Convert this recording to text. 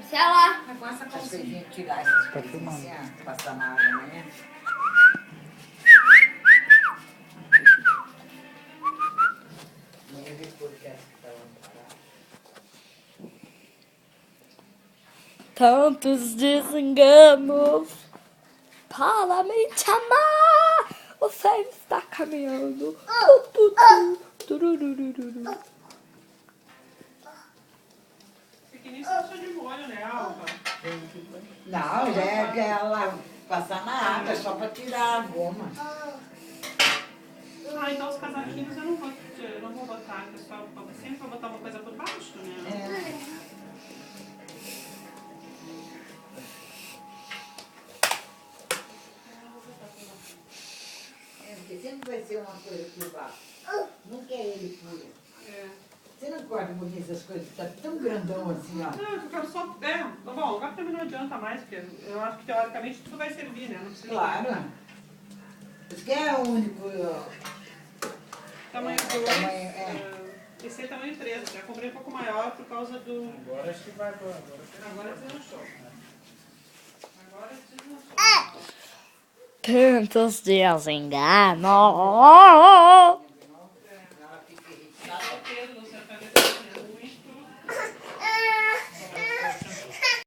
Marcela! É com essa Essas calcinha. coisinhas, tirar essas Tá coisinhas filmando. assim, ó, passar na água amanhã. Amanhã eu vi porque essa que estavam paradas. Tantos desenganos para me chamar. Você está caminhando. Tururururu. Pequenininho você deixou de molho, né, Alva? Não, já é pra ela passar na água, é só pra tirar a goma. Ah, então os casaquinhos eu não vou botar, pessoal. Sempre vou botar uma coisa por baixo, né? É. É, porque sempre vai ser uma coisa por baixo. Nunca é ele puro. É. Você não corta bonito essas coisas, tá tão grandão assim, ó. Não, eu quero só. É, bom, agora também não adianta mais, porque eu acho que teoricamente tudo vai servir, né? Não precisa. Claro. Isso que é o único. Tamanho 2. Esse é tamanho 3. Já comprei um pouco maior por causa do. Agora acho que vai agora. Agora deslanchou. Agora deslanchou. Tantos desenganos